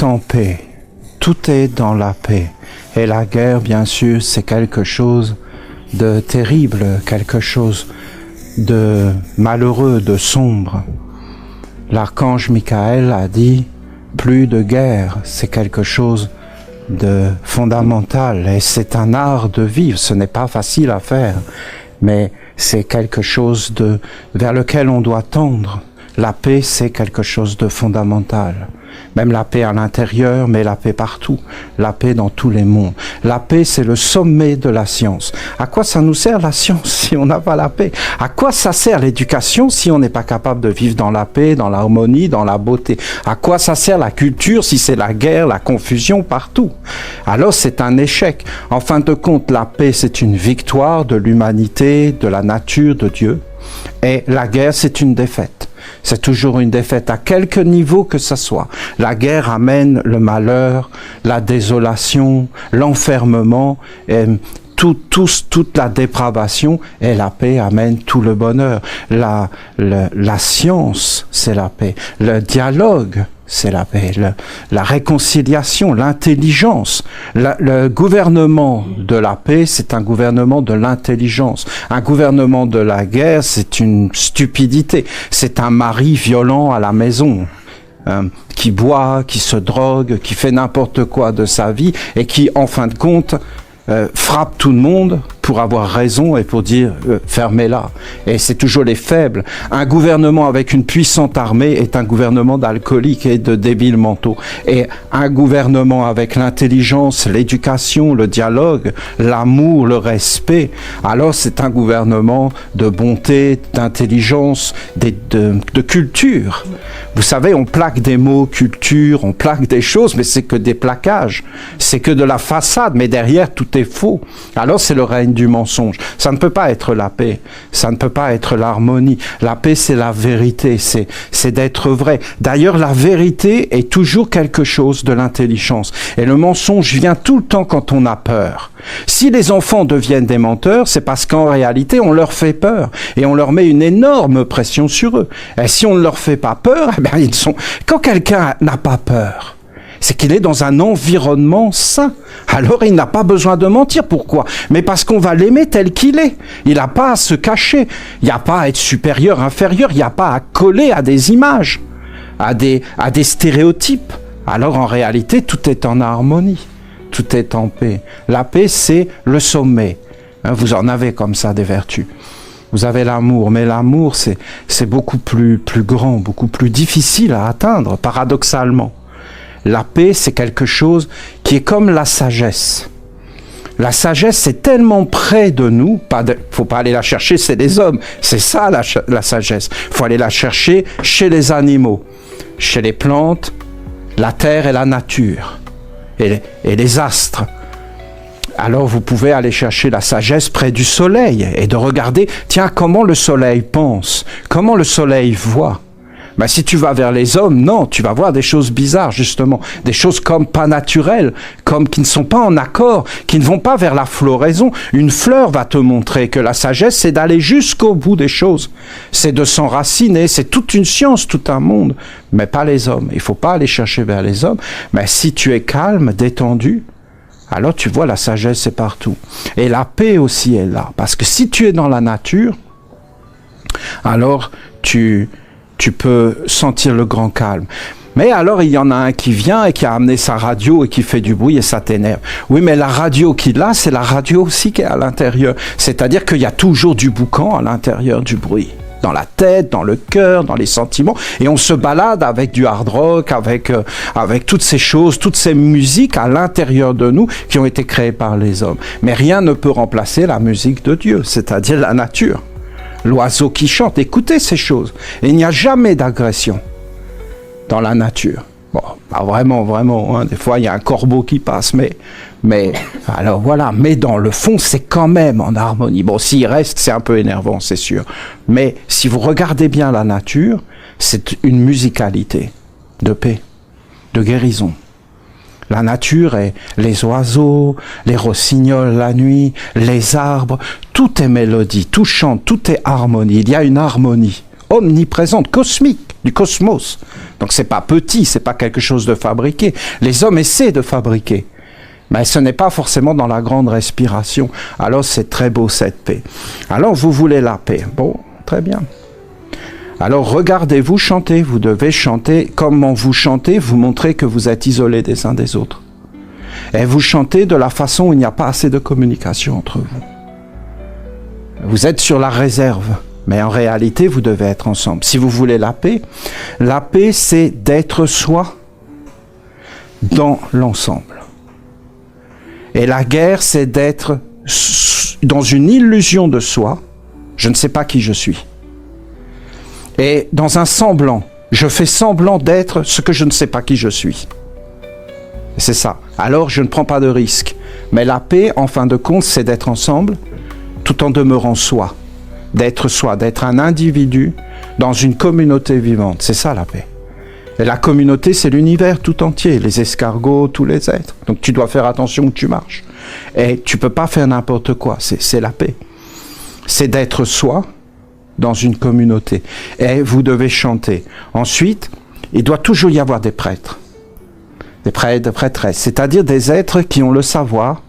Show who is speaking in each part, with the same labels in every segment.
Speaker 1: En paix. Tout est dans la paix. Et la guerre, bien sûr, c'est quelque chose de terrible, quelque chose de malheureux, de sombre. L'archange Michael a dit, plus de guerre, c'est quelque chose de fondamental. Et c'est un art de vivre, ce n'est pas facile à faire, mais c'est quelque chose vers lequel on doit tendre. La paix, c'est quelque chose de fondamental. Même la paix à l'intérieur, mais la paix partout. La paix dans tous les mondes. La paix, c'est le sommet de la science. À quoi ça nous sert la science si on n'a pas la paix? À quoi ça sert l'éducation si on n'est pas capable de vivre dans la paix, dans l'harmonie, dans la beauté? À quoi ça sert la culture si c'est la guerre, la confusion partout? Alors c'est un échec. En fin de compte, la paix, c'est une victoire de l'humanité, de la nature, de Dieu. Et la guerre, c'est une défaite. C'est toujours une défaite à quelque niveau que ce soit. La guerre amène le malheur, la désolation, l'enfermement, et toute la dépravation, et la paix amène tout le bonheur. La science, c'est la paix. Le dialogue, c'est la paix. La réconciliation, l'intelligence. Le gouvernement de la paix, c'est un gouvernement de l'intelligence. Un gouvernement de la guerre, c'est une stupidité. C'est un mari violent à la maison. Qui boit, qui se drogue, qui fait n'importe quoi de sa vie et qui, en fin de compte, frappe tout le monde pour avoir raison et pour dire fermez-la. Et c'est toujours les faibles. Un gouvernement avec une puissante armée est un gouvernement d'alcooliques et de débiles mentaux. Et un gouvernement avec l'intelligence, l'éducation, le dialogue, l'amour, le respect, alors c'est un gouvernement de bonté, d'intelligence, de culture. Vous savez, on plaque des mots culture, on plaque des choses, mais c'est que des plaquages. C'est que de la façade, mais derrière tout est faux. Alors c'est le règne du mensonge. Ça ne peut pas être la paix. Ça ne peut pas être l'harmonie. La paix, c'est la vérité. C'est d'être vrai. D'ailleurs, la vérité est toujours quelque chose de l'intelligence. Et le mensonge vient tout le temps quand on a peur. Si les enfants deviennent des menteurs, c'est parce qu'en réalité, on leur fait peur. Et on leur met une énorme pression sur eux. Et si on ne leur fait pas peur, eh bien, quand quelqu'un n'a pas peur, c'est qu'il est dans un environnement sain. Alors il n'a pas besoin de mentir. Pourquoi? Mais parce qu'on va l'aimer tel qu'il est. Il n'a pas à se cacher. Il n'y a pas à être supérieur, inférieur. Il n'y a pas à coller à des images, à des stéréotypes. Alors en réalité, tout est en harmonie. Tout est en paix. La paix, c'est le sommet. Vous en avez comme ça des vertus. Vous avez l'amour, mais l'amour, c'est beaucoup plus grand, beaucoup plus difficile à atteindre, paradoxalement. La paix, c'est quelque chose qui est comme la sagesse. La sagesse, c'est tellement près de nous, faut pas aller la chercher, c'est les hommes. C'est ça la sagesse. Faut aller la chercher chez les animaux, chez les plantes, la terre et la nature, et les astres. Alors vous pouvez aller chercher la sagesse près du soleil et de regarder, tiens, comment le soleil pense, comment le soleil voit. Ben, si tu vas vers les hommes, non, tu vas voir des choses bizarres, justement. Des choses comme pas naturelles, comme qui ne sont pas en accord, qui ne vont pas vers la floraison. Une fleur va te montrer que la sagesse, c'est d'aller jusqu'au bout des choses. C'est de s'enraciner, c'est toute une science, tout un monde. Mais pas les hommes. Il faut pas aller chercher vers les hommes. Mais si tu es calme, détendu, alors tu vois la sagesse, c'est partout. Et la paix aussi est là. Parce que si tu es dans la nature, alors tu peux sentir le grand calme. Mais alors, il y en a un qui vient et qui a amené sa radio et qui fait du bruit et ça t'énerve. Oui, mais la radio qu'il a, c'est la radio aussi qui est à l'intérieur. C'est-à-dire qu'il y a toujours du boucan à l'intérieur du bruit. Dans la tête, dans le cœur, dans les sentiments. Et on se balade avec du hard rock, avec toutes ces choses, toutes ces musiques à l'intérieur de nous qui ont été créées par les hommes. Mais rien ne peut remplacer la musique de Dieu, c'est-à-dire la nature. L'oiseau qui chante, écoutez ces choses. Et il n'y a jamais d'agression dans la nature. Bon, pas vraiment, hein. Des fois il y a un corbeau qui passe, mais alors voilà. Mais dans le fond, c'est quand même en harmonie. Bon, s'il reste, c'est un peu énervant, c'est sûr. Mais si vous regardez bien la nature, c'est une musicalité de paix, de guérison. La nature est les oiseaux, les rossignols la nuit, les arbres, tout est mélodie, tout chante, tout est harmonie. Il y a une harmonie omniprésente, cosmique, du cosmos. Donc c'est pas petit, c'est pas quelque chose de fabriqué. Les hommes essaient de fabriquer, mais ce n'est pas forcément dans la grande respiration. Alors c'est très beau cette paix. Alors vous voulez la paix. Bon, très bien. Alors regardez-vous chanter, vous devez chanter. Comment vous chantez, vous montrez que vous êtes isolés des uns des autres. Et vous chantez de la façon où il n'y a pas assez de communication entre vous. Vous êtes sur la réserve, mais en réalité, vous devez être ensemble. Si vous voulez la paix c'est d'être soi dans l'ensemble. Et la guerre, c'est d'être dans une illusion de soi. Je ne sais pas qui je suis. Et dans un semblant, je fais semblant d'être ce que je ne sais pas qui je suis. C'est ça. Alors, je ne prends pas de risque. Mais la paix, en fin de compte, c'est d'être ensemble, tout en demeurant soi. D'être un individu dans une communauté vivante. C'est ça, la paix. Et la communauté, c'est l'univers tout entier, les escargots, tous les êtres. Donc, tu dois faire attention où tu marches. Et tu peux pas faire n'importe quoi. C'est la paix. C'est d'être soi dans une communauté. Et vous devez chanter. Ensuite, il doit toujours y avoir des prêtres. Des prêtres, des prêtresses. C'est-à-dire des êtres qui ont le savoir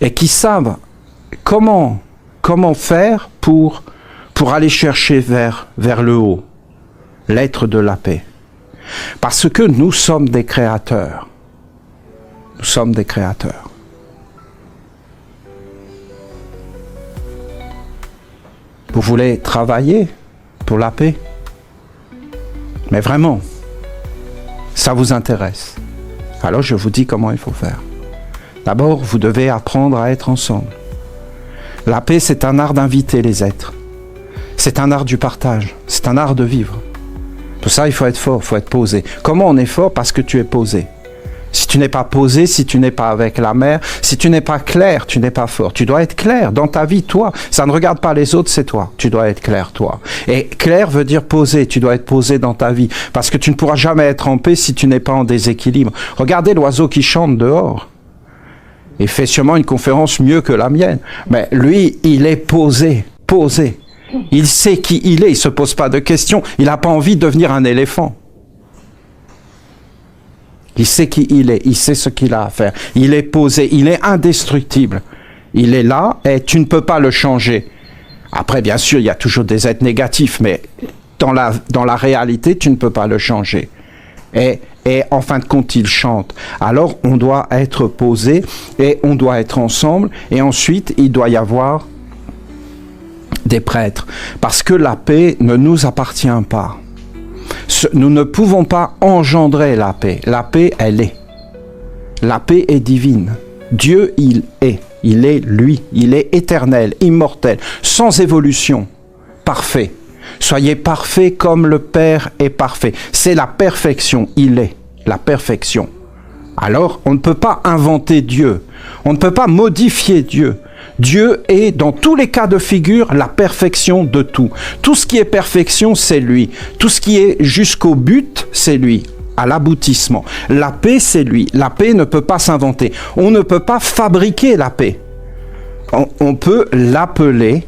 Speaker 1: et qui savent comment faire pour aller chercher vers le haut, l'être de la paix. Parce que nous sommes des créateurs. Nous sommes des créateurs. Vous voulez travailler pour la paix? Mais vraiment, ça vous intéresse. Alors je vous dis comment il faut faire. D'abord, vous devez apprendre à être ensemble. La paix, c'est un art d'inviter les êtres. C'est un art du partage. C'est un art de vivre. Pour ça, il faut être fort, il faut être posé. Comment on est fort? Parce que tu es posé. Si tu n'es pas posé, si tu n'es pas avec la mer, si tu n'es pas clair, tu n'es pas fort. Tu dois être clair dans ta vie, toi. Ça ne regarde pas les autres, c'est toi. Tu dois être clair, toi. Et clair veut dire posé. Tu dois être posé dans ta vie. Parce que tu ne pourras jamais être en paix si tu n'es pas en déséquilibre. Regardez l'oiseau qui chante dehors. Il fait sûrement une conférence mieux que la mienne. Mais lui, il est posé. Posé. Il sait qui il est. Il ne se pose pas de questions. Il n'a pas envie de devenir un éléphant. Il sait qui il est, il sait ce qu'il a à faire. Il est posé, il est indestructible. Il est là et tu ne peux pas le changer. Après, bien sûr, il y a toujours des êtres négatifs, mais dans la réalité, tu ne peux pas le changer. Et en fin de compte, il chante. Alors, on doit être posé et on doit être ensemble. Et ensuite, il doit y avoir des prêtres. Parce que la paix ne nous appartient pas. Nous ne pouvons pas engendrer la paix. La paix, elle est. La paix est divine. Dieu, il est. Il est lui. Il est éternel, immortel, sans évolution, parfait. Soyez parfaits comme le Père est parfait. C'est la perfection. Il est la perfection. Alors, on ne peut pas inventer Dieu. On ne peut pas modifier Dieu. Dieu est, dans tous les cas de figure, la perfection de tout. Tout ce qui est perfection, c'est lui. Tout ce qui est jusqu'au but, c'est lui, à l'aboutissement. La paix, c'est lui. La paix ne peut pas s'inventer. On ne peut pas fabriquer la paix. On peut l'appeler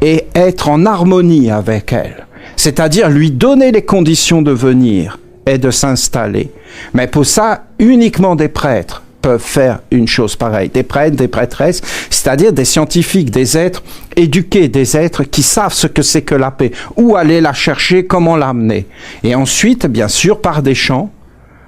Speaker 1: et être en harmonie avec elle. C'est-à-dire lui donner les conditions de venir et de s'installer. Mais pour ça, uniquement des prêtres peuvent faire une chose pareille. Des prêtres, des prêtresses, c'est-à-dire des scientifiques, des êtres éduqués, des êtres qui savent ce que c'est que la paix, où aller la chercher, comment l'amener. Et ensuite, bien sûr, par des chants,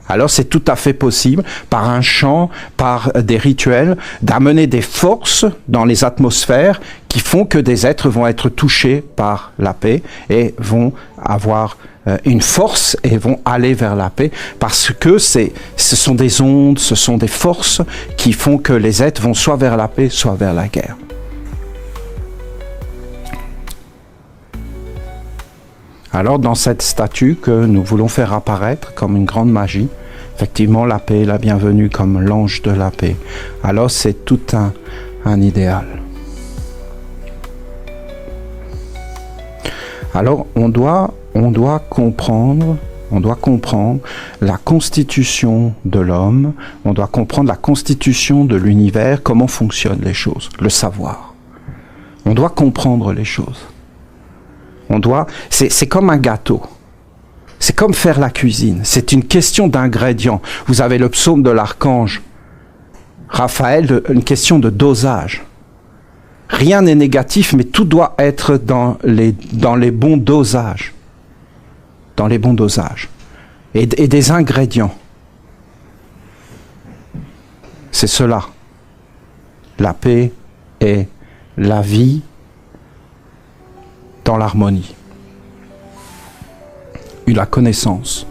Speaker 1: alors c'est tout à fait possible, par un chant, par des rituels, d'amener des forces dans les atmosphères qui font que des êtres vont être touchés par la paix et vont avoir une force et vont aller vers la paix parce que ce sont des ondes, ce sont des forces qui font que les êtres vont soit vers la paix, soit vers la guerre. Alors dans cette statue que nous voulons faire apparaître comme une grande magie, effectivement la paix est la bienvenue comme l'ange de la paix. Alors c'est tout un idéal. Alors on doit comprendre la constitution de l'homme, on doit comprendre la constitution de l'univers, comment fonctionnent les choses, le savoir. On doit comprendre les choses. C'est comme un gâteau. C'est comme faire la cuisine. C'est une question d'ingrédients. Vous avez le psaume de l'archange Raphaël, une question de dosage. Rien n'est négatif, mais tout doit être dans les bons dosages. Dans les bons dosages. Et des ingrédients. C'est cela. La paix et la vie dans l'harmonie. La connaissance.